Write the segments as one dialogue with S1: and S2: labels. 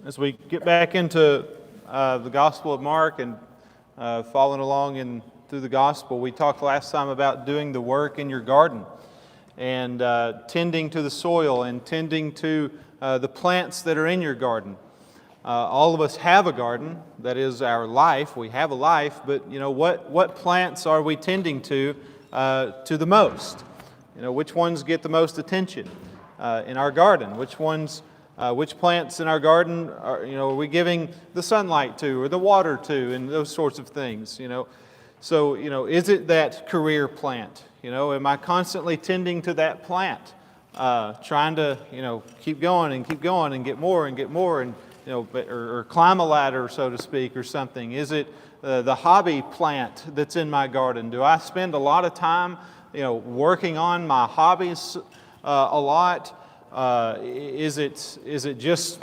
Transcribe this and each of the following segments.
S1: As we get back into the Gospel of Mark and following along through the Gospel, we talked last time about doing the work in your garden and tending to the soil and tending to the plants that are in your garden. All of us have a garden. That is our life. We have a life, but what plants are we tending to the most? Which ones get the most attention in our garden? Which plants in our garden are we giving the sunlight to or the water to and those sorts of things, So, is it that career plant? Am I constantly tending to that plant, trying to, keep going and get more and, or climb a ladder, so to speak, or something? Is it the hobby plant that's in my garden? Do I spend a lot of time, working on my hobbies a lot? Is it just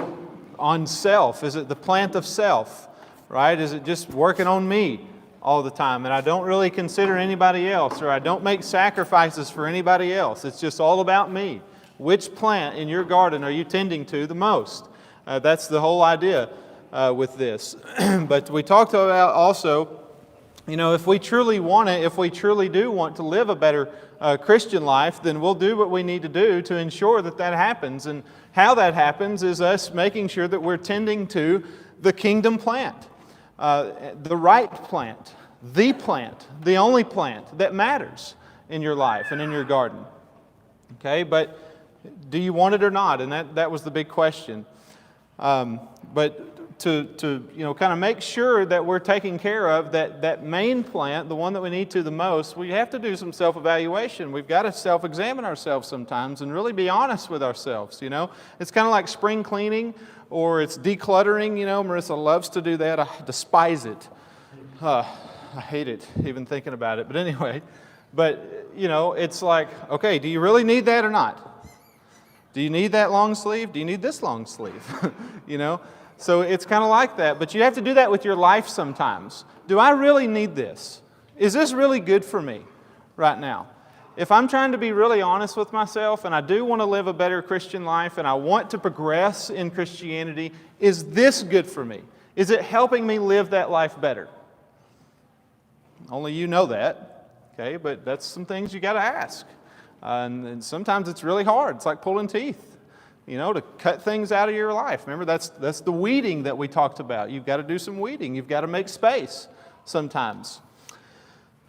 S1: on self? Is it the plant of self, right? Is it just working on me all the time and I don't really consider anybody else, or I don't make sacrifices for anybody else? It's just all about me. Which plant in your garden are you tending to the most? That's the whole idea with this. But we talked about also, if we truly want it, if we truly do want to live a better Christian life, then we'll do what we need to do to ensure that happens. And how that happens is us making sure that we're tending to the kingdom plant, the right plant, the only plant that matters in your life and in your garden. Okay, but do you want it or not? And that was the big question. But to kind of make sure that we're taking care of that main plant, the one that we need to the most, we have to do some self-evaluation. We've got to self-examine ourselves sometimes and really be honest with ourselves. It's kind of like spring cleaning or it's decluttering. Marissa loves to do that. I despise it. I hate it even thinking about it. But anyway, it's like, okay, do you really need that or not? Do you need that long sleeve? Do you need this long sleeve? So it's kind of like that, but you have to do that with your life sometimes. Do I really need this? Is this really good for me right now? If I'm trying to be really honest with myself and I do want to live a better Christian life and I want to progress in Christianity, is this good for me? Is it helping me live that life better? Only you know that, okay? But that's some things you got to ask. And sometimes it's really hard. It's like pulling teeth. To cut things out of your life. Remember, that's the weeding that we talked about. You've got to do some weeding. You've got to make space sometimes.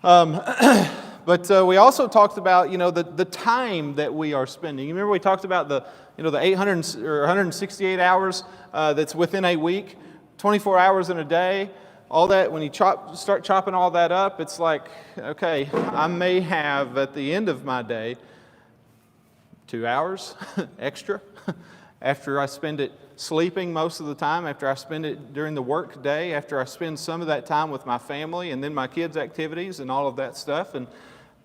S1: But we also talked about, the time that we are spending. You remember we talked about the 800 or 168 hours that's within a week, 24 hours in a day. All that, when you start chopping all that up, it's like, okay, I may have at the end of my day 2 hours extra after I spend it sleeping most of the time, after I spend it during the work day, after I spend some of that time with my family and then my kids' activities and all of that stuff. And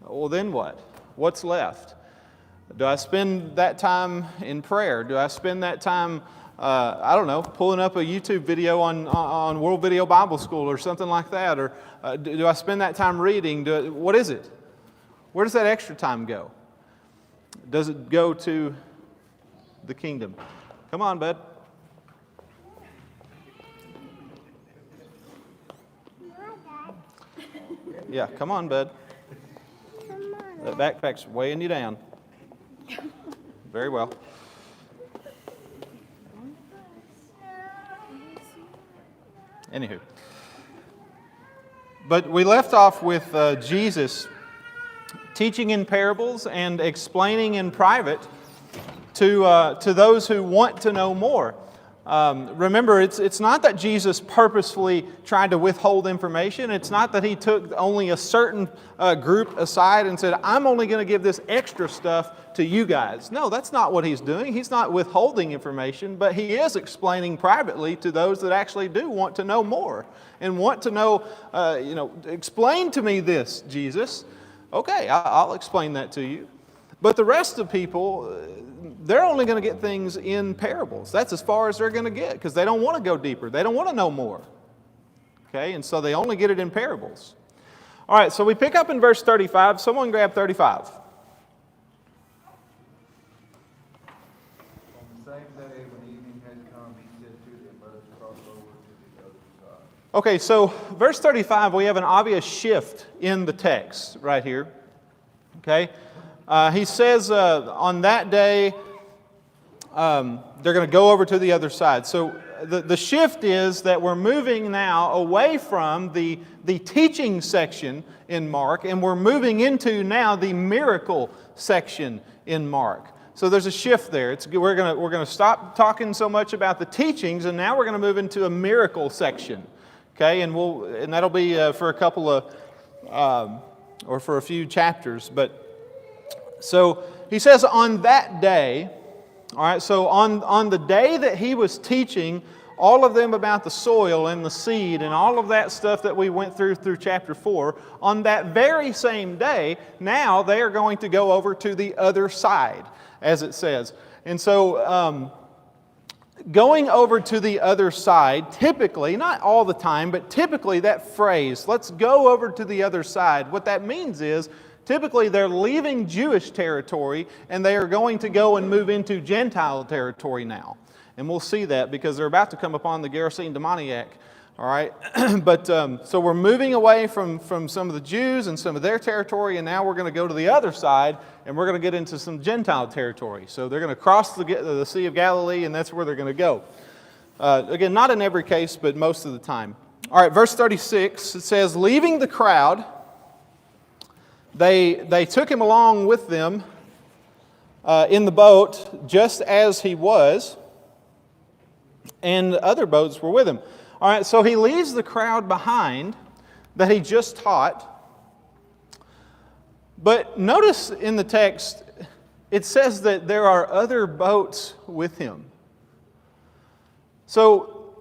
S1: well, then what? What's left? Do I spend that time in prayer? Do I spend that time, pulling up a YouTube video on World Video Bible School or something like that? Or do I spend that time reading? What is it? Where does that extra time go? Does it go to the kingdom? Come on, bud. Yeah, come on, bud. That backpack's weighing you down. Very well. Anywho. But we left off with Jesus teaching in parables and explaining in private to those who want to know more. Remember, it's not that Jesus purposefully tried to withhold information. It's not that He took only a certain group aside and said, I'm only going to give this extra stuff to you guys. No, that's not what He's doing. He's not withholding information, but He is explaining privately to those that actually do want to know more and want to know, explain to me this, Jesus. Okay, I'll explain that to you. But the rest of people, they're only going to get things in parables. That's as far as they're going to get because they don't want to go deeper. They don't want to know more. Okay, and so they only get it in parables. All right, so we pick up in verse 35. Someone grab 35.
S2: On the same day when evening had come, He said
S1: Okay, so verse 35, we have an obvious shift in the text right here. Okay, he says on that day they're going to go over to the other side. So the shift is that we're moving now away from the teaching section in Mark, and we're moving into now the miracle section in Mark. So there's a shift there. We're going to stop talking so much about the teachings, and now we're going to move into a miracle section. Okay, and that'll be for a couple of or for a few chapters. But so he says on that day. All right, so on the day that he was teaching all of them about the soil and the seed and all of that stuff that we went through chapter 4, on that very same day, now they are going to go over to the other side, as it says. And so going over to the other side, typically, not all the time, but typically that phrase, let's go over to the other side, what that means is, typically they're leaving Jewish territory and they are going to go and move into Gentile territory now. And we'll see that because they're about to come upon the Gerasene demoniac. All right, but so we're moving away from some of the Jews and some of their territory, and now we're going to go to the other side, and we're going to get into some Gentile territory. So they're going to cross the Sea of Galilee, and that's where they're going to go. Again, not in every case, but most of the time. All right, verse 36, it says, leaving the crowd, they took him along with them in the boat, just as he was, and other boats were with him. All right, so he leaves the crowd behind that he just taught. But notice in the text, it says that there are other boats with him. So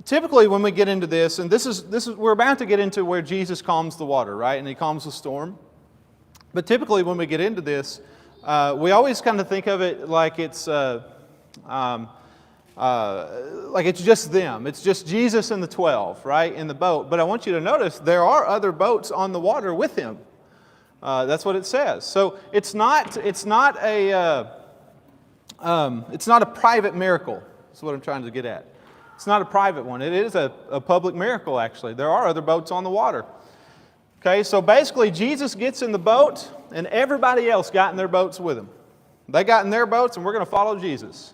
S1: typically when we get into this, and this is we're about to get into where Jesus calms the water, right? And he calms the storm. But typically when we get into this, we always kind of think of it like it's just them. It's just Jesus and the 12, right, in the boat. But I want you to notice there are other boats on the water with him. That's what it says. So it's not a private miracle. That's what I'm trying to get at. It's not a private one. It is a public miracle, actually. There are other boats on the water. Okay, so basically Jesus gets in the boat and everybody else got in their boats with him. They got in their boats and we're going to follow Jesus.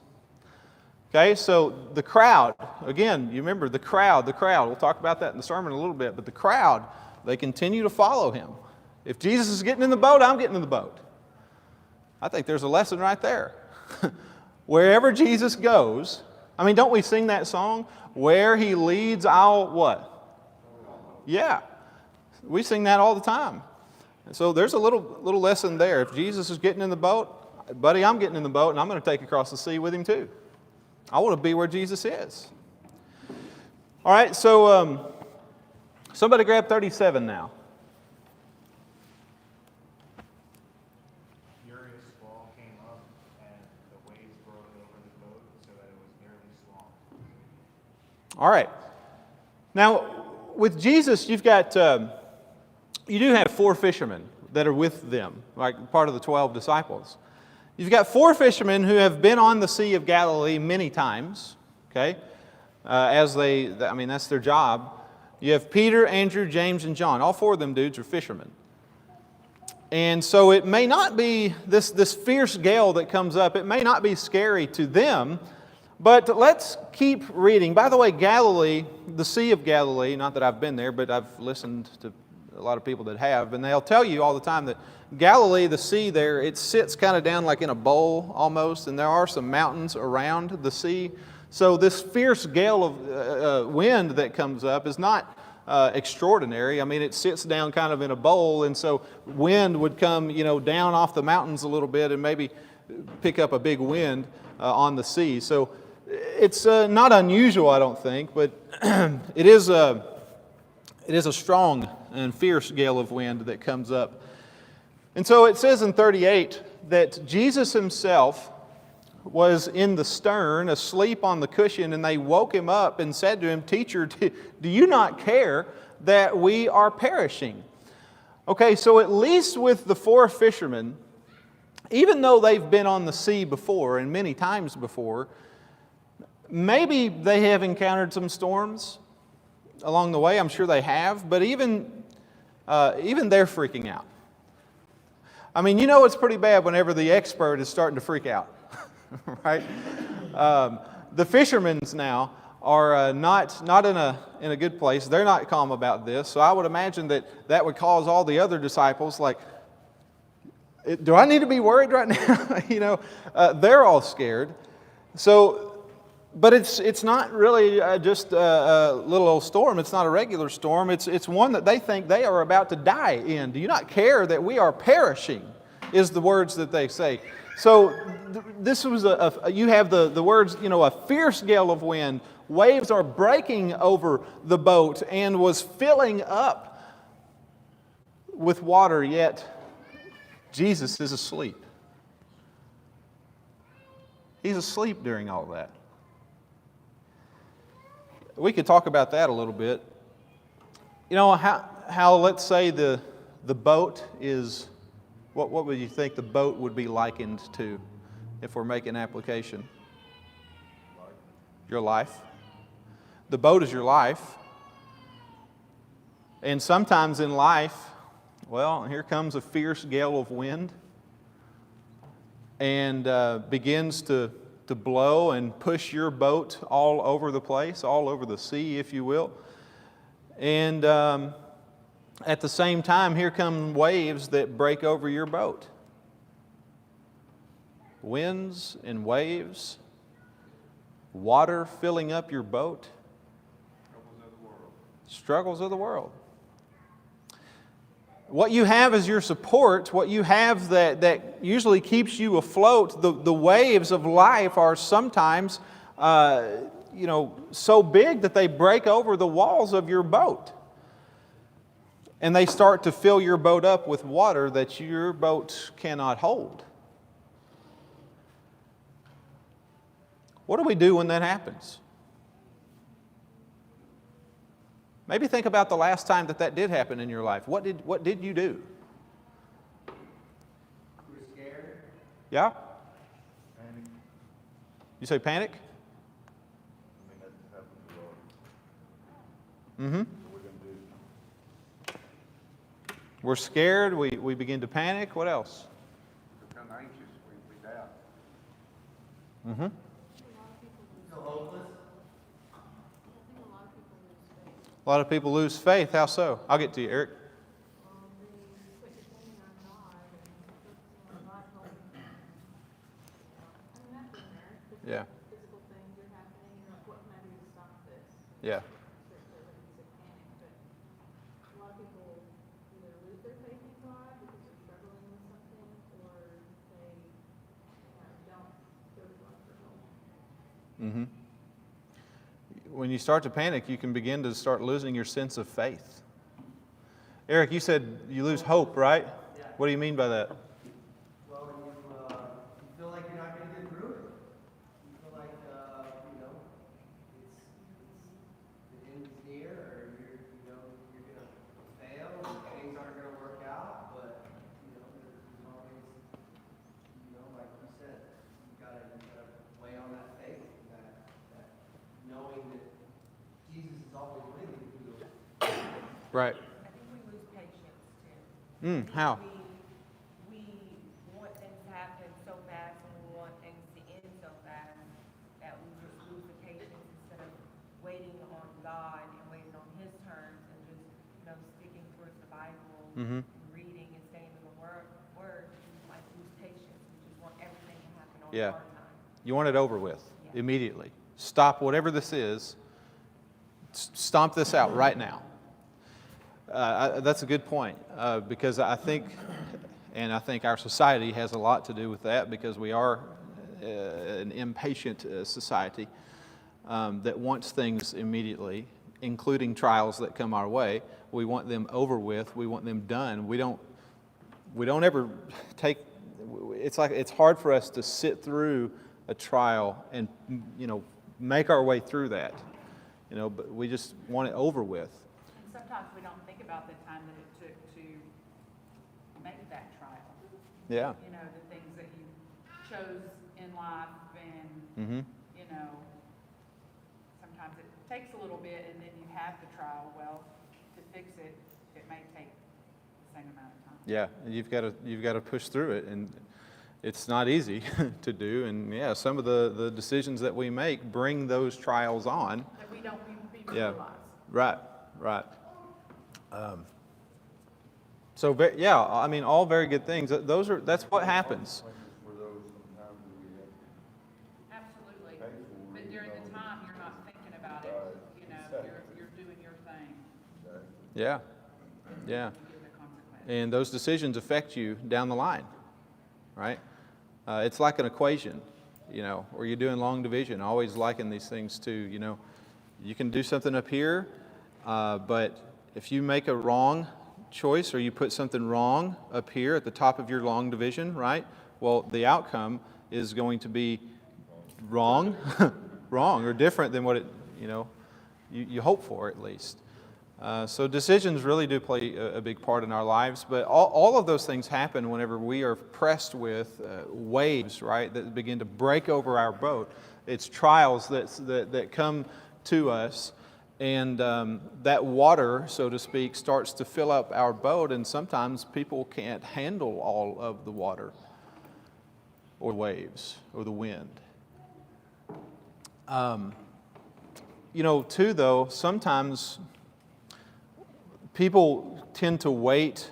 S1: Okay, so the crowd, again, you remember the crowd. We'll talk about that in the sermon a little bit, but the crowd, they continue to follow him. If Jesus is getting in the boat, I'm getting in the boat. I think there's a lesson right there. Wherever Jesus goes, I mean, don't we sing that song? Where he leads, I'll what? Yeah. We sing that all the time. And so there's a little lesson there. If Jesus is getting in the boat, buddy, I'm getting in the boat and I'm going to take across the sea with him too. I want to be where Jesus is. All right, so somebody grab 37 now.
S2: Furious squall came up, and the waves broke over the boat so that it was nearly swamped.
S1: All right. Now, with Jesus, you've got, you do have 4 fishermen that are with them, like part of the 12 disciples. You've got 4 fishermen who have been on the Sea of Galilee many times, okay? That's their job. You have Peter, Andrew, James, and John. All 4 of them dudes are fishermen. And so it may not be this fierce gale that comes up, it may not be scary to them, but let's keep reading. By the way, Galilee, the Sea of Galilee, not that I've been there, but I've listened to a lot of people that have, and they'll tell you all the time that Galilee, the sea there, it sits kind of down like in a bowl almost, and there are some mountains around the sea. So this fierce gale of wind that comes up is not extraordinary. I mean, it sits down kind of in a bowl, and so wind would come, down off the mountains a little bit and maybe pick up a big wind on the sea. So it's not unusual, I don't think, but it is a strong and fierce gale of wind that comes up. And so it says in 38 that Jesus himself was in the stern, asleep on the cushion, and they woke him up and said to him, "Teacher, do you not care that we are perishing?" Okay, so at least with the 4 fishermen, even though they've been on the sea before and many times before, Maybe they have encountered some storms along the way. I'm sure they have, but even they're freaking out. I mean, you know it's pretty bad whenever the expert is starting to freak out, right? The fishermen now are not in a good place. They're not calm about this. So I would imagine that would cause all the other disciples, like, do I need to be worried right now? They're all scared. So, but it's not really just a little old storm. It's not a regular storm. It's one that they think they are about to die in. Do you not care that we are perishing? Is the words that they say. So this was you have the words, a fierce gale of wind. Waves are breaking over the boat and was filling up with water, yet Jesus is asleep. He's asleep during all that. We could talk about that a little bit. How let's say the boat is, what would you think the boat would be likened to if we're making application? Your life. The boat is your life. And sometimes in life, well, here comes a fierce gale of wind and begins to blow and push your boat all over the place, all over the sea, if you will. And at the same time, here come waves that break over your boat. Winds and waves, water filling up your boat. Struggles of the world. What you have as your support, what you have that usually keeps you afloat, the waves of life are sometimes so big that they break over the walls of your boat. And they start to fill your boat up with water that your boat cannot hold. What do we do when that happens? Maybe think about the last time that did happen in your life. What did you do?
S3: We were scared.
S1: Yeah?
S2: Panic.
S1: You say panic?
S2: I mean, that happened to all.
S1: Mm-hmm.
S2: What we're going to do.
S1: We're scared. We begin to panic. What else?
S2: Become anxious. We doubt.
S1: Mm-hmm.
S3: Feel hopeless.
S1: A lot of people lose faith. How so? I'll get to you, Eric. Yeah.
S4: Physical things are happening, you're like, what can I do to stop this?
S1: Yeah.
S4: There's a panic, but a lot of people either lose their faith in God because they're struggling with something, or they don't go to God for help.
S1: Mm-hmm. When you start to panic, you can begin to start losing your sense of faith. Eric, you said you lose hope, right?
S3: Yeah.
S1: What do you mean by that?
S3: Well, you feel like you're not going to get through it. You feel like, it's the end is near, or you're going to fail, and things aren't going to work out. But there's always, like you said, you gotta weigh on that faith, that knowing that Jesus is always with you.
S1: Right.
S5: I think we lose patience too.
S1: How?
S5: We want things to happen so fast and we want things to end so fast that we just lose the patience instead of waiting on God and waiting on His terms and just, sticking towards the Bible
S1: Mm-hmm.
S5: and reading and staying in the Word. We like lose patience. We just want everything to happen on
S1: Yeah.
S5: our time.
S1: You want it over with
S5: Yeah.
S1: immediately. Stop whatever this is. Stomp this out right now. That's a good point because I think our society has a lot to do with that because we are an impatient society that wants things immediately, including trials that come our way. We want them over with. We want them done. We don't ever take. It's hard for us to sit through a trial and make our way through that. But we just want it over with.
S6: And sometimes we don't think about the time that it took to make that trial.
S1: Yeah.
S6: The things that you chose in life and,
S1: Mm-hmm.
S6: sometimes it takes a little bit and then you have the trial. Well, to fix it, it may take the same amount of time.
S1: Yeah, and you've got to push through it, and it's not easy to do. And yeah, some of the decisions that we make bring those trials on.
S6: That we don't even
S1: Yeah,
S6: realize.
S1: right. So yeah, I mean, all very good things. That's what happens.
S7: For those sometimes we have
S6: Absolutely.
S7: to pay for.
S6: But during the time, you're not thinking about it, you know, you're doing your thing.
S1: Yeah.
S6: You get the consequence.
S1: And those decisions affect you down the line, right? It's like an equation, you know, where you're doing long division. I always liken these things to, you know, you can do something up here, but if you make a wrong choice or you put something wrong up here at the top of your long division, right? Well, the outcome is going to be wrong, wrong or different than what it, you know, you hope for at least. So decisions really do play a big part in our lives, but all of those things happen whenever we are pressed with waves, right, that begin to break over our boat. It's trials that come to us, and that water, so to speak, starts to fill up our boat, and sometimes people can't handle all of the water or waves or the wind. You know, too, though, sometimes people tend to wait,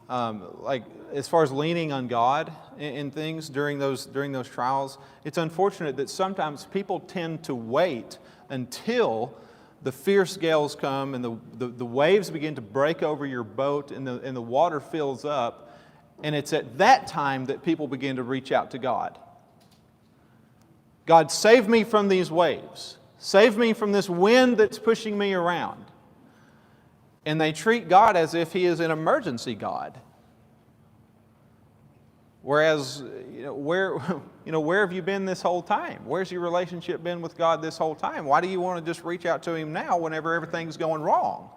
S1: like as far as leaning on God in things during those trials. It's unfortunate that sometimes people tend to wait until the fierce gales come and the waves begin to break over your boat and the water fills up, and it's at that time that people begin to reach out to God. God, save me from these waves. Save me from this wind that's pushing me around. And they treat God as if He is an emergency God. Whereas, where have you been this whole time? Where's your relationship been with God this whole time? Why do you want to just reach out to Him now whenever everything's going wrong?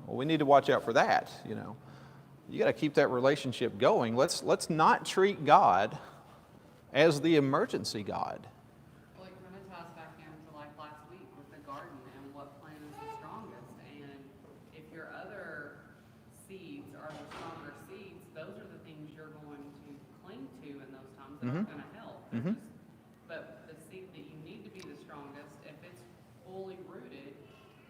S1: Well, we need to watch out for that, you know. You got to keep that relationship going. Let's not treat God as the emergency God.
S8: Well, it kind of ties back into like last week with the garden and what plant is the strongest. And if your other seeds are the stronger seeds, those are the things you're going to cling to in those times that are going to help. But the seed that you need to be the strongest, if it's fully rooted,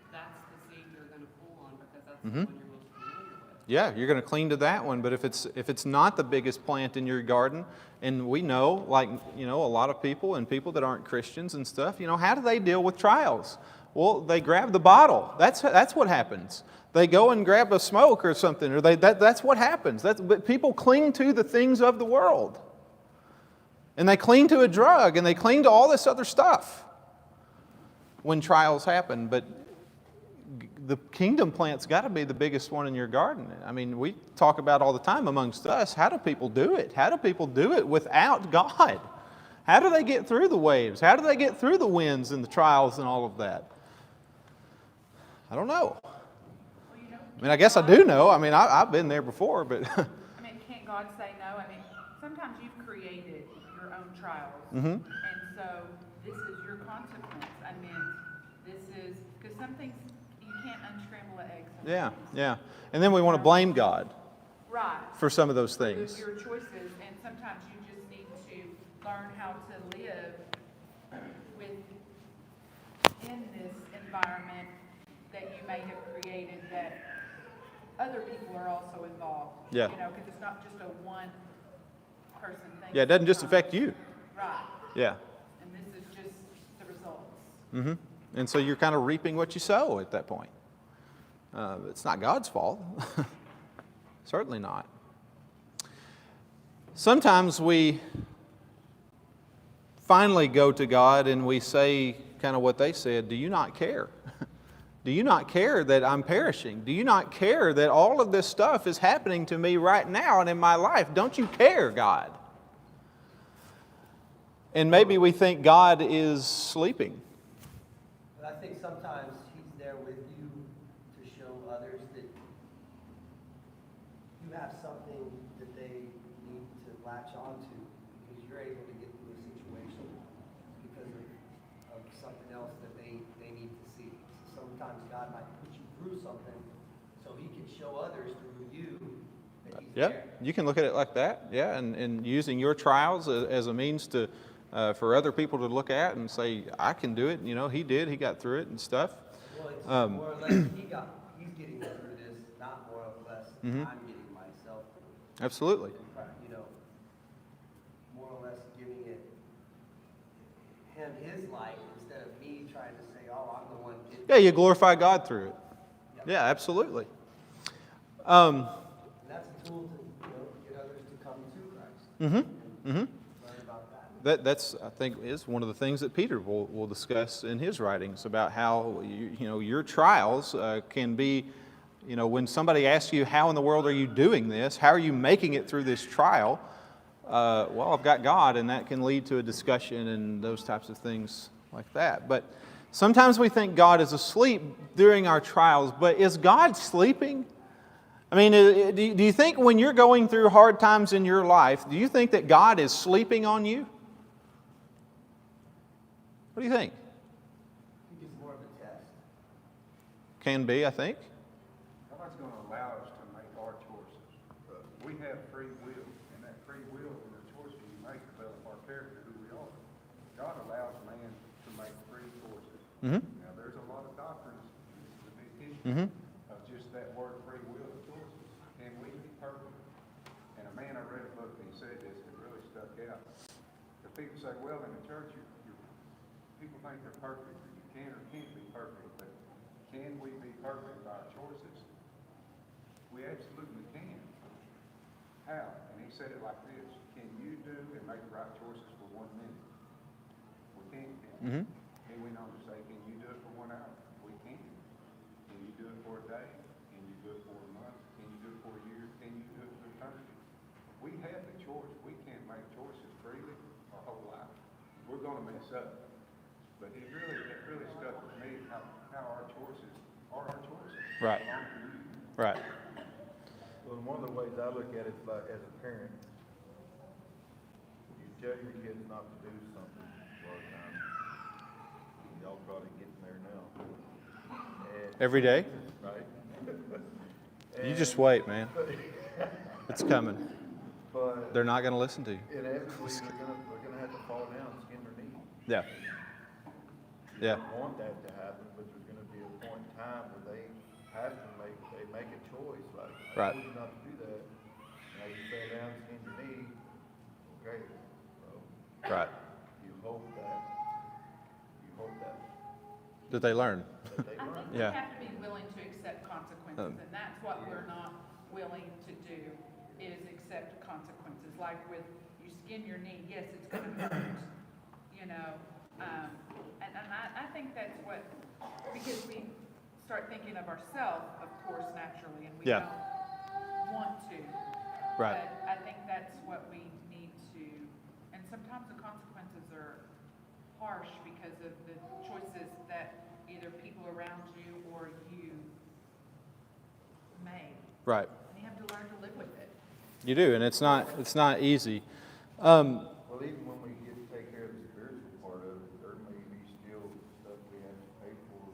S8: that's the seed you're going to pull on because that's the one you're most familiar with.
S1: Yeah, you're going to cling to that one. But if it's not the biggest plant in your garden, and we know, like, a lot of people and people that aren't Christians and stuff, how do they deal with trials? Well, they grab the bottle. That's what happens. They go and grab a smoke or something, or that's what happens. But people cling to the things of the world. And they cling to a drug, and they cling to all this other stuff when trials happen. But the kingdom plant's got to be the biggest one in your garden. I mean, we talk about all the time amongst us, how do people do it? How do people do it without God? How do they get through the waves? How do they get through the winds and the trials and all of that? I don't know. I mean, I guess I do know. I mean, I've been there before, but...
S6: I mean, can't God say no? I mean, sometimes you've created your own trials. And so this is your consequence. I mean, this is... Because some things, you can't unscramble an egg sometimes.
S1: Yeah. And then we want to blame God
S6: Right.
S1: for some of those things.
S6: Your choices, and sometimes you just need to learn how to live in this environment that you may have created that other people are also involved.
S1: Yeah.
S6: Because it's not just a one-person thing.
S1: Yeah, it doesn't just affect you.
S6: Right.
S1: Yeah.
S6: And this is just the results.
S1: And so you're kind of reaping what you sow at that point. It's not God's fault. Certainly not. Sometimes we finally go to God and we say kind of what they said, do you not care? Do you not care that I'm perishing? Do you not care that all of this stuff is happening to me right now and in my life? Don't you care, God? And maybe we think God is sleeping.
S3: But I think sometimes He's there with you to show others that you have something that they need to latch onto because you're able to get through a situation because of sometimes God might put you through something so he can show others through you that he's
S1: Yeah,
S3: there.
S1: you can look at it like that. Yeah, and using your trials as a means to for other people to look at and say, I can do it. You know, he did. He got through it and stuff.
S3: Well, it's
S1: Um,
S3: more or less he's getting through this, not more or less
S1: Mhm.
S3: I'm getting myself through.
S1: Absolutely.
S3: You know, more or less giving it him his life instead of me trying to say, oh, I'm the one getting.
S1: Yeah, you glorify God through it. Yeah, absolutely. Um,
S3: And that's a tool to, get others to come to Christ.
S1: mhm, mhm.
S3: Learn about that.
S1: That's, I think, is one of the things that Peter will discuss in his writings about how, your trials can be, when somebody asks you, how in the world are you doing this? How are you making it through this trial? Well, I've got God, and that can lead to a discussion and those types of things like that. But sometimes we think God is asleep during our trials, but is God sleeping? I mean, do you think when you're going through hard times in your life, do you think that God is sleeping on you? What do you think?
S3: I think it's more of a test.
S1: Can be, I think.
S7: God's going to allow us to make our choices. We have free will, and that free will and the choices you make develop our character, who we are. God allows man to make free choices.
S1: Mm-hmm.
S7: Now, there's a lot of doctrines, this is a big issue,
S1: Mm-hmm.
S7: of just that word free will and choices. Can we be perfect? And a man, I read a book, and he said this, and it really stuck out. The people say, well, in the church, people think they're perfect, or you can or can't be perfect, but can we be perfect by our choices? We absolutely can. How? And he said it like this: can you do and make the right choices for 1 minute? We can.
S1: Mm-hmm.
S7: He went on to say, can you do it for 1 hour? We can. Can you do it for a day? Can you do it for a month? Can you do it for a year? Can you do it for eternity? We have the choice. We can't make choices freely our whole life. We're going to mess up. But it really stuck with me how our choices are our choices.
S1: Right.
S7: Belong to you.
S1: Right.
S9: Well, one of the ways I look at it is like as a parent, you tell your kids not to do something a lot of times. Y'all probably getting there now. And,
S1: Every day?
S9: right?
S1: You just wait, man. It's coming.
S9: But
S1: They're not going to listen to you.
S9: inevitably, they're gonna have to fall down and skin their knee.
S1: Yeah. Yeah.
S9: I don't want that to happen, but there's gonna be a point in time where they have to make a choice, like,
S1: Right.
S9: I told you not to do that, now you fell down, skinned your knee, okay, so
S1: Right.
S9: you hope that
S1: Did they learn?
S9: they
S6: I
S9: learn.
S6: think we
S1: Yeah.
S6: have to be willing to accept consequences, and that's what we're not willing to do, is accept consequences. Like with, you skin your knee, yes, it's gonna hurt, and I think that's what, because we start thinking of ourselves, of course, naturally, and we
S1: Yeah.
S6: don't want to.
S1: Right.
S6: But I think that's what we need to, and sometimes the consequences are harsh because of the choices that either people around you or you made.
S1: Right.
S6: And you have to learn to live with it.
S1: You do, and it's not easy.
S9: Well, even when we get to take care of the spiritual part of it, there may be still stuff we have to pay for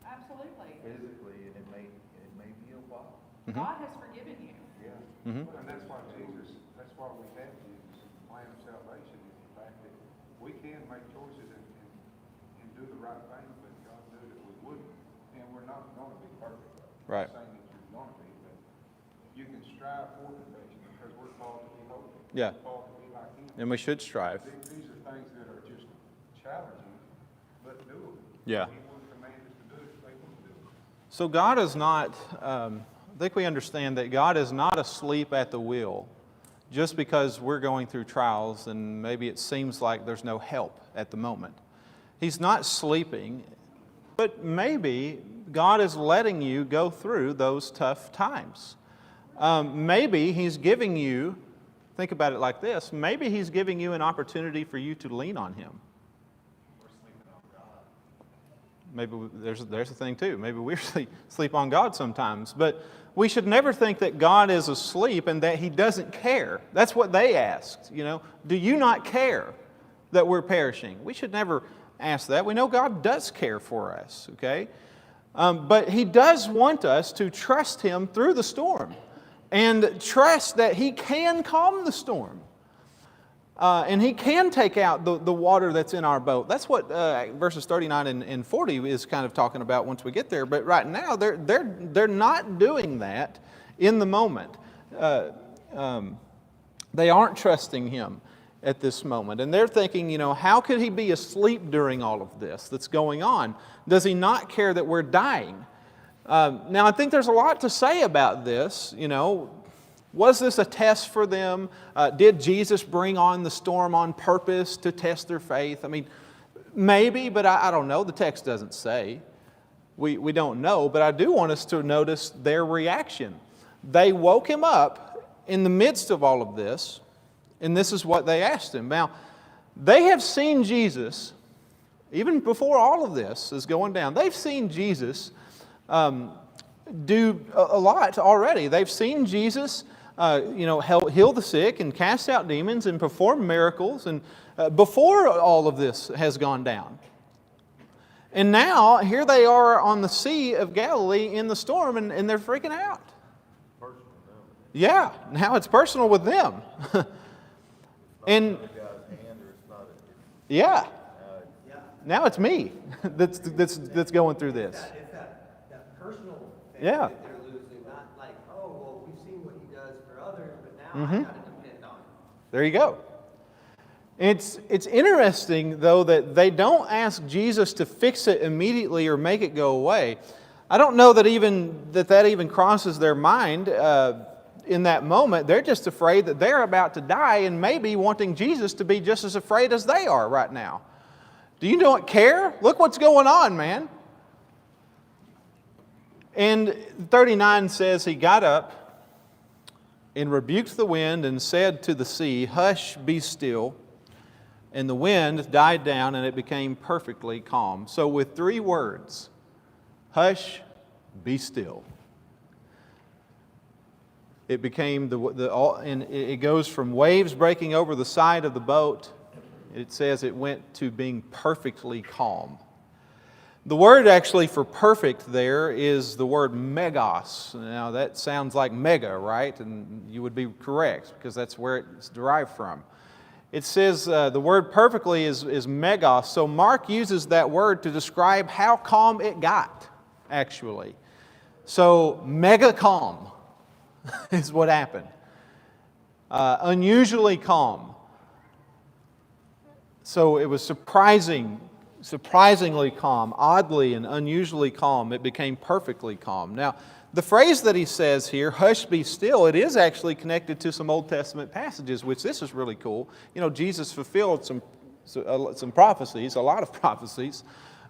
S6: Absolutely.
S9: physically, and it may be a while.
S1: Mhm.
S6: God has forgiven you.
S7: Yeah.
S1: Mhm.
S7: And that's why we have Jesus, and the plan of salvation is the fact that we can make choices and do the right thing, but God knew that we wouldn't. And we're not going to be perfect.
S1: Right.
S7: I'm not saying that you're going to be, but you can strive for perfection because we're called to be holy.
S1: Yeah.
S7: We're called to be like Him.
S1: And we should strive.
S7: These are things that are just challenging, but doable.
S1: Yeah.
S7: He will command us to do it if they want to do it.
S1: So God is not, I think we understand that God is not asleep at the wheel just because we're going through trials and maybe it seems like there's no help at the moment. He's not sleeping, but maybe God is letting you go through those tough times. Maybe He's giving you, think about it like this, maybe He's giving you an opportunity for you to lean on Him. Maybe there's a thing too. Maybe we sleep on God sometimes. But we should never think that God is asleep and that He doesn't care. That's what they asked, Do you not care that we're perishing? We should never ask that. We know God does care for us, okay? But He does want us to trust Him through the storm and trust that He can calm the storm. And He can take out the water that's in our boat. That's what verses 39 and 40 is kind of talking about once we get there. But right now, they're not doing that in the moment. They aren't trusting Him at this moment. And they're thinking, how could He be asleep during all of this that's going on? Does He not care that we're dying? Now, I think there's a lot to say about this. Was this a test for them? Did Jesus bring on the storm on purpose to test their faith? I mean, maybe, but I don't know. The text doesn't say. We don't know, but I do want us to notice their reaction. They woke Him up in the midst of all of this, and this is what they asked Him. Now, they have seen Jesus, even before all of this is going down, they've seen Jesus do a lot already. They've seen Jesus heal the sick and cast out demons and perform miracles, and before all of this has gone down. And now, here they are on the Sea of Galilee in the storm, and they're freaking out.
S9: Personal now.
S1: Yeah, now it's personal with them. And
S9: The guy's hand, or it's not.
S1: yeah,
S3: Yeah.
S1: now it's me that's going through this.
S3: It's that personal thing
S1: Yeah.
S3: that they're losing, not like, oh, well, we've seen what He does for others, but now I gotta depend on Him.
S1: There you go. It's interesting, though, that they don't ask Jesus to fix it immediately or make it go away. I don't know that even crosses their mind in that moment. They're just afraid that they're about to die and maybe wanting Jesus to be just as afraid as they are right now. Do you not care? Look what's going on, man. And 39 says, He got up and rebuked the wind and said to the sea, "Hush, be still." And the wind died down and it became perfectly calm. So with 3 words, hush, be still. It became and it goes from waves breaking over the side of the boat. It says it went to being perfectly calm. The word actually for perfect there is the word megos. Now that sounds like mega, right? And you would be correct because that's where it's derived from. It says the word perfectly is megos. So Mark uses that word to describe how calm it got, actually. So mega calm is what happened. Unusually calm. So it was surprisingly calm, oddly and unusually calm. It became perfectly calm. Now, the phrase that he says here, "Hush, be still," it is actually connected to some Old Testament passages, which this is really cool. Jesus fulfilled some prophecies, a lot of prophecies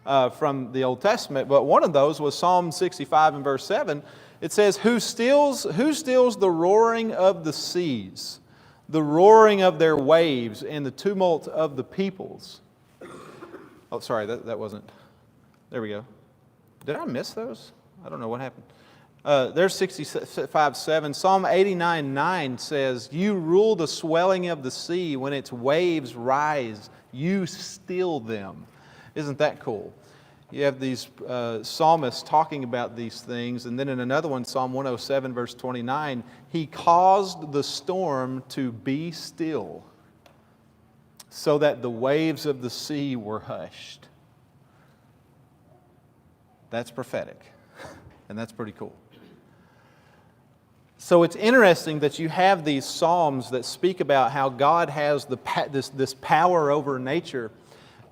S1: from the Old Testament, but one of those was Psalm 65 and verse 7. It says, who stills the roaring of the seas, the roaring of their waves, and the tumult of the peoples? Oh, sorry, that wasn't. There we go. Did I miss those? I don't know what happened. There's 65:7. Psalm 89:9 says, "You rule the swelling of the sea. When its waves rise, you still them." Isn't that cool? You have these psalmists talking about these things. And then in another one, Psalm 107, verse 29, He caused the storm to be still so that the waves of the sea were hushed. That's prophetic. And that's pretty cool. So it's interesting that you have these psalms that speak about how God has this power over nature.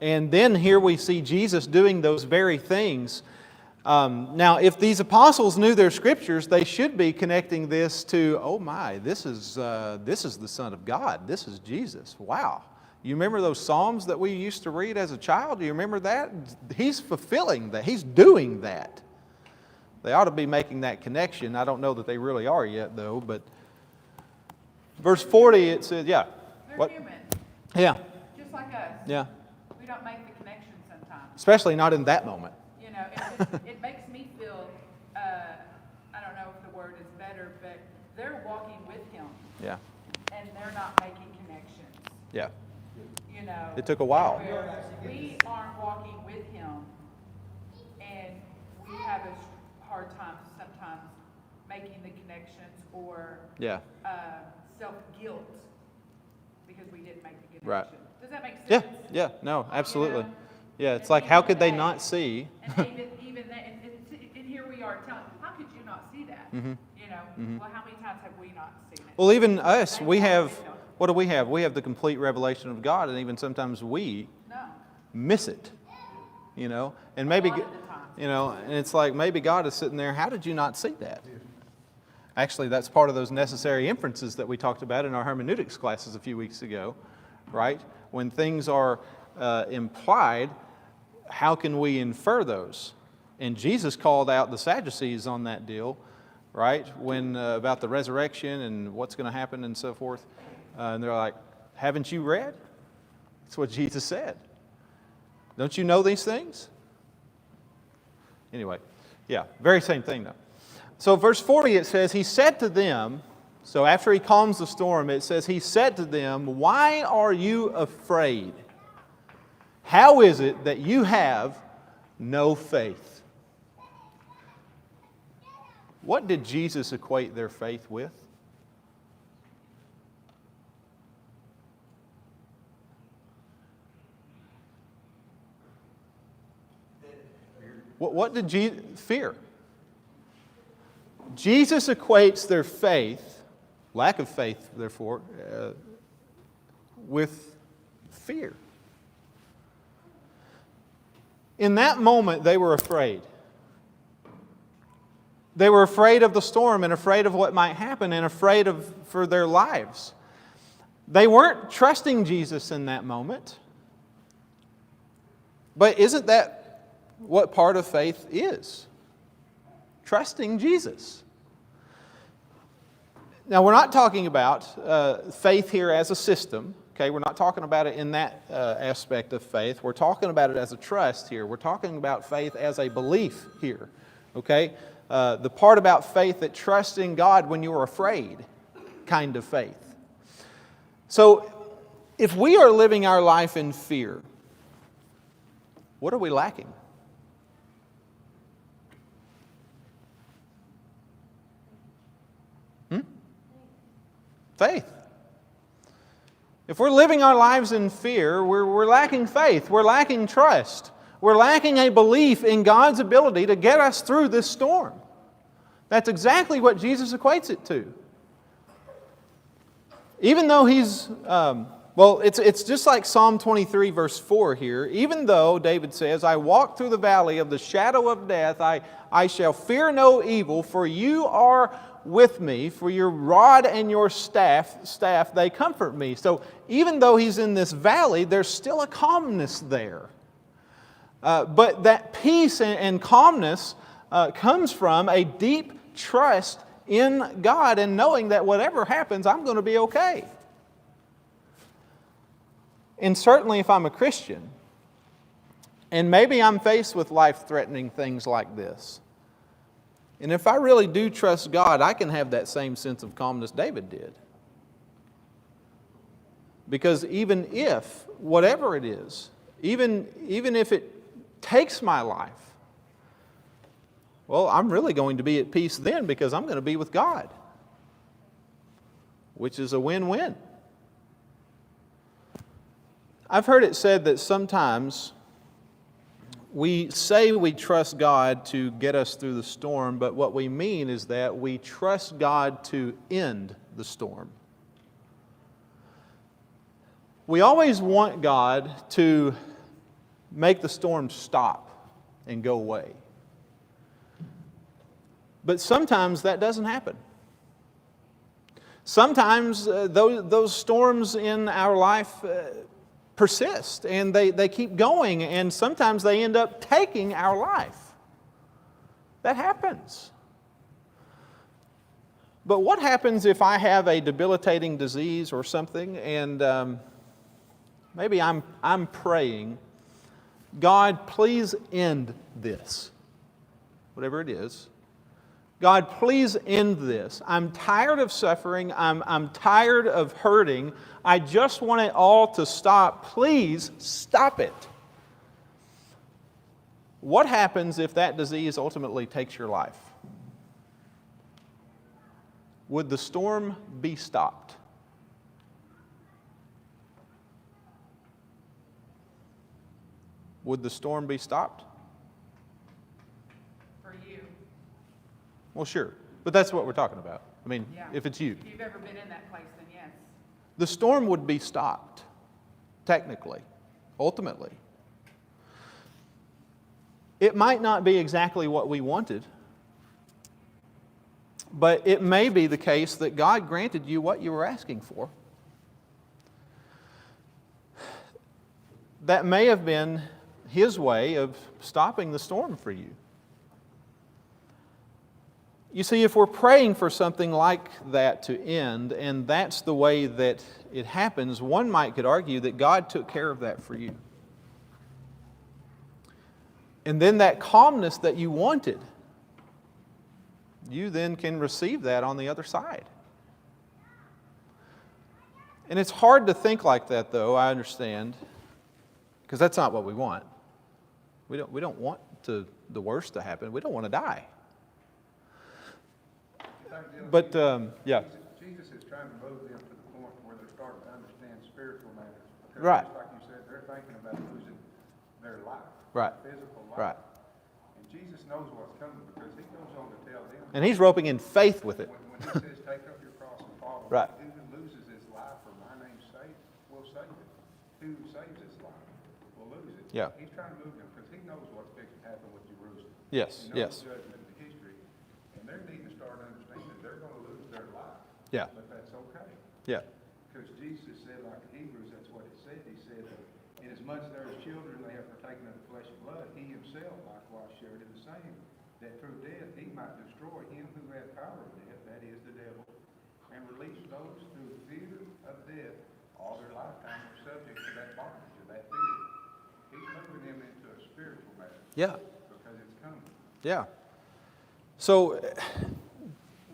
S1: And then here we see Jesus doing those very things. Now, if these apostles knew their scriptures, they should be connecting this to, oh my, this is the Son of God. This is Jesus. Wow. You remember those psalms that we used to read as a child? Do you remember that? He's fulfilling that. He's doing that. They ought to be making that connection. I don't know that they really are yet, though. But verse 40, it says, yeah.
S6: They're
S1: What?
S6: human,
S1: Yeah,
S6: just like us.
S1: yeah.
S6: We don't make the connection sometimes.
S1: Especially not in that moment.
S6: It makes me feel, I don't know if the word is better, but they're walking with Him
S1: Yeah,
S6: and they're not making connections.
S1: yeah.
S6: It
S1: took a while.
S6: Where we aren't walking with Him and we have a or
S1: Yeah.
S6: self-guilt because we didn't make the
S1: Right.
S6: connection. Does that make
S1: Yeah,
S6: sense?
S1: yeah, no, absolutely.
S6: know?
S1: Yeah, it's
S6: And
S1: like, how
S6: even
S1: could they
S6: that-
S1: not see?
S6: And even that, and here we are telling, how could you not see that?
S1: Mhm.
S6: You know, well, how many times have we not seen it?
S1: Well, even us,
S6: They
S1: we
S6: want
S1: have,
S6: to know.
S1: what do we have? We have the complete revelation of God, and even sometimes we
S6: No.
S1: miss it, you know? And maybe,
S6: lot of the time.
S1: you know, and it's like, maybe God is sitting there, how did you not see that? Actually, that's part of those necessary inferences that we talked about in our hermeneutics classes a few weeks ago, right? When things are implied, how can we infer those? And Jesus called out the Sadducees on that deal, right? When about the resurrection and what's going to happen and so forth. And they're like, haven't you read? That's what Jesus said. Don't you know these things? Anyway, yeah, very same thing though. So verse 40, it says, he said to them, so after he calms the storm, it says, he said to them, why are you afraid? How is it that you have no faith? What did Jesus equate their faith with? What did Jesus fear? Jesus equates their faith, lack of faith, therefore, with fear. In that moment, they were afraid. They were afraid of the storm and afraid of what might happen and afraid for their lives. They weren't trusting Jesus in that moment. But isn't that what part of faith is? Trusting Jesus. Now, we're not talking about faith here as a system. Okay, we're not talking about it in that aspect of faith. We're talking about it as a trust here. We're talking about faith as a belief here. Okay, the part about faith that trusts in God when you're afraid, kind of faith. So, if we are living our life in fear, what are we lacking? Faith. If we're living our lives in fear, we're lacking faith. We're lacking trust. We're lacking a belief in God's ability to get us through this storm. That's exactly what Jesus equates it to. Even though he's, it's just like Psalm 23 verse 4 here. Even though, David says, I walk through the valley of the shadow of death, I shall fear no evil, for you are with me, for your rod and your staff, they comfort me. So even though he's in this valley, there's still a calmness there. But that peace and calmness comes from a deep trust in God and knowing that whatever happens, I'm going to be okay. And certainly if I'm a Christian, and maybe I'm faced with life-threatening things like this, and if I really do trust God, I can have that same sense of calmness David did. Because even if, whatever it is, even if it takes my life, well, I'm really going to be at peace then because I'm going to be with God, which is a win-win. I've heard it said that sometimes we say we trust God to get us through the storm, but what we mean is that we trust God to end the storm. We always want God to make the storm stop and go away. But sometimes that doesn't happen. Sometimes those storms in our life persist and they keep going, and sometimes they end up taking our life. That happens. But what happens if I have a debilitating disease or something, and maybe I'm praying, God, please end this, whatever it is. God, please end this. I'm tired of suffering. I'm tired of hurting. I just want it all to stop. Please stop it. What happens if that disease ultimately takes your life? would the storm be stopped? Would the storm be stopped?
S6: For you,
S1: Well, sure. But that's what we're talking about. I mean,
S6: yeah.
S1: if it's you.
S6: If you've ever been in that place, then yes.
S1: The storm would be stopped, technically, ultimately. It might not be exactly what we wanted, but it may be the case that God granted you what you were asking for. That may have been His way of stopping the storm for you. You see, if we're praying for something like that to end, and that's the way that it happens, one could argue that God took care of that for you. And then that calmness that you wanted, you then can receive that on the other side. And it's hard to think like that, though, I understand, because that's not what we want. We don't want the worst to happen. We don't want to die. But, yeah.
S7: Jesus is trying to move them to the point where they're starting to understand spiritual matters. Because
S1: Right.
S7: just like you said, they're thinking about losing their life.
S1: Right.
S7: Physical life.
S1: Right.
S7: And Jesus knows what's coming because He goes on to tell them.
S1: And He's roping in faith with it.
S7: When He says, take up your cross and follow me,
S1: Right.
S7: who loses his life for my name's sake will save it. Who saves his life will lose it.
S1: Yeah.
S7: He's trying to move them because He knows what's fixing to happen with Jerusalem.
S1: Yes,
S7: He knows
S1: yes.
S7: the judgment in history. And they're needing to start understanding that they're going to lose their life.
S1: Yeah.
S7: But that's okay.
S1: Yeah.
S7: Because Jesus said, like in Hebrews, that's what it said. He said that inasmuch there is children, they have partaken of the flesh and blood. He Himself likewise shared in the same, that through death He might destroy him who had power of death, that is the devil, and release those through fear of death all their lifetime are subject to that bondage, to that fear. He's moving them into a spiritual matter.
S1: Yeah.
S7: Because it's coming.
S1: Yeah. So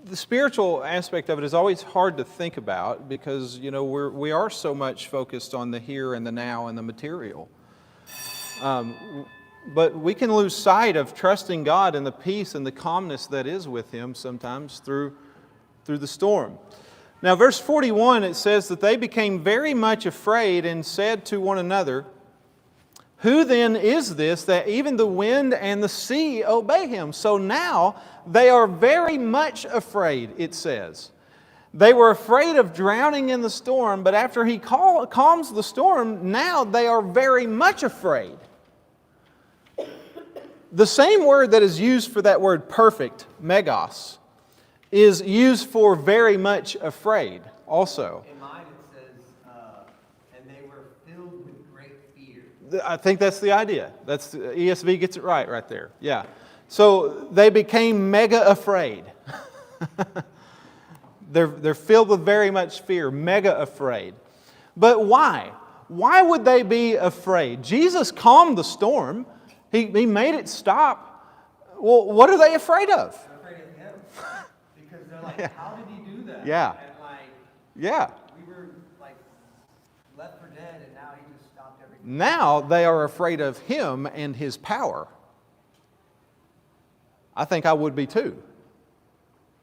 S1: the spiritual aspect of it is always hard to think about because, you know, we are so much focused on the here and the now and the material. But we can lose sight of trusting God and the peace and the calmness that is with Him sometimes through the storm. Now, verse 41, it says that they became very much afraid and said to one another, "Who then is this that even the wind and the sea obey Him?" So now they are very much afraid, it says. They were afraid of drowning in the storm, but after He calms the storm, now they are very much afraid. The same word that is used for that word perfect, megos, is used for very much afraid also.
S3: In mine it says, and they were filled with great fear.
S1: I think that's the idea. That's ESV gets it right there. Yeah. So they became mega afraid. They're filled with very much fear, mega afraid. But why? Why would they be afraid? Jesus calmed the storm. He made it stop. Well, what are they afraid of?
S3: They're afraid of Him. Because they're like,
S1: Yeah.
S3: how did He do that?
S1: Yeah.
S3: And like,
S1: Yeah.
S3: we were like left for dead and now He just stopped everything.
S1: Now they are afraid of Him and His power. I think I would be too.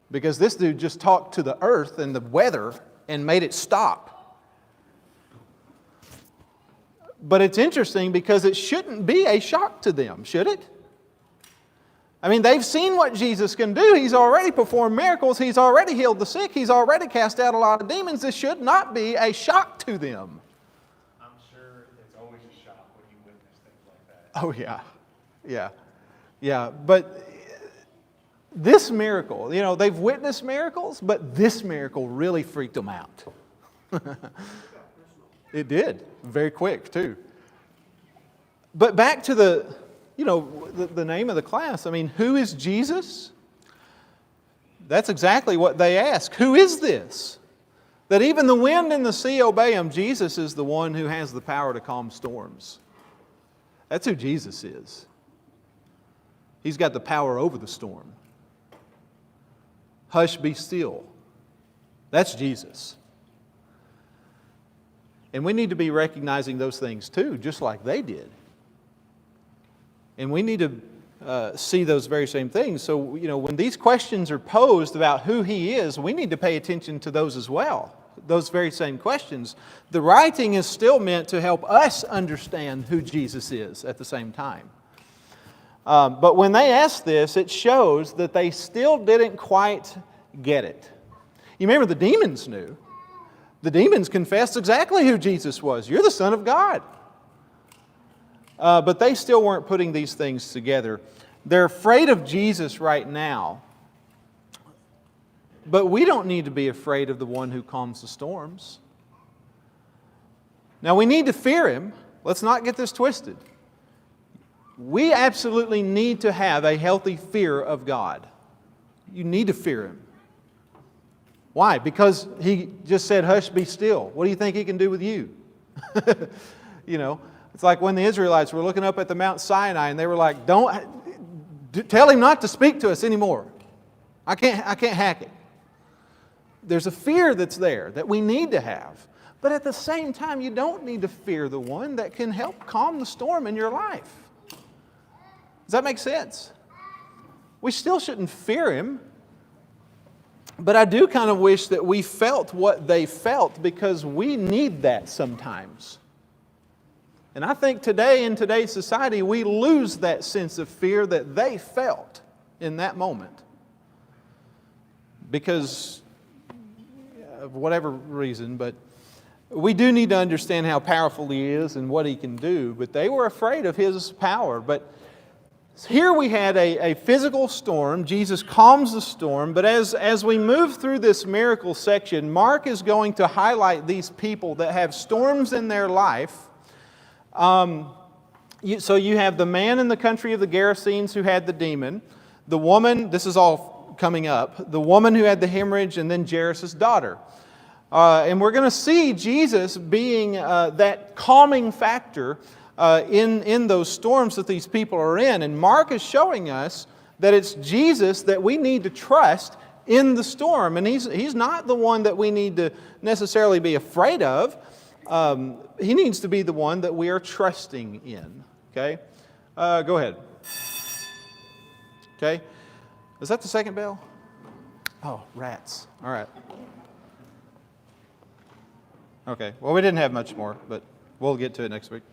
S1: Because this dude just talked to the earth and the weather and made it stop. But it's interesting because it shouldn't be a shock to them, should it? I mean, they've seen what Jesus can do. He's already performed miracles. He's already healed the sick. He's already cast out a lot of demons. This should not be a shock to them.
S2: I'm sure it's always a shock when you witness things like that.
S1: Oh, yeah. Yeah. Yeah. But this miracle, you know, they've witnessed miracles, but this miracle really freaked them out. It did. Very quick, too. But back to the name of the class. I mean, who is Jesus? That's exactly what they ask. Who is this? That even the wind and the sea obey Him. Jesus is the one who has the power to calm storms. That's who Jesus is. He's got the power over the storm. Hush, be still. That's Jesus. And we need to be recognizing those things too, just like they did. And we need to see those very same things. So, when these questions are posed about who He is, we need to pay attention to those as well, those very same questions. The writing is still meant to help us understand who Jesus is at the same time. But when they asked this, it shows that they still didn't quite get it. You remember the demons knew. The demons confessed exactly who Jesus was. You're the Son of God. But they still weren't putting these things together. They're afraid of Jesus right now. But we don't need to be afraid of the one who calms the storms. Now we need to fear Him. Let's not get this twisted. We absolutely need to have a healthy fear of God. You need to fear Him. Why? Because He just said, hush, be still. What do you think He can do with you? It's like when the Israelites were looking up at the Mount Sinai and they were like, tell Him not to speak to us anymore. I can't hack it. There's a fear that's there that we need to have. But at the same time, you don't need to fear the one that can help calm the storm in your life. Does that make sense? We still shouldn't fear Him. But I do kind of wish that we felt what they felt, because we need that sometimes. And I think today, in today's society, we lose that sense of fear that they felt in that moment. Because of whatever reason, but we do need to understand how powerful He is and what He can do. But they were afraid of His power. But here we had a physical storm. Jesus calms the storm. But as we move through this miracle section, Mark is going to highlight these people that have storms in their life. So you have the man in the country of the Gerasenes who had the demon. The woman, this is all coming up, the woman who had the hemorrhage, and then Jairus' daughter. And we're going to see Jesus being that calming factor in those storms that these people are in. And Mark is showing us that it's Jesus that we need to trust in the storm. And He's not the one that we need to necessarily be afraid of. He needs to be the one that we are trusting in. Okay? Go ahead. Okay? Is that the second bell? Oh, rats. All right. Okay. Well, we didn't have much more, but we'll get to it next week.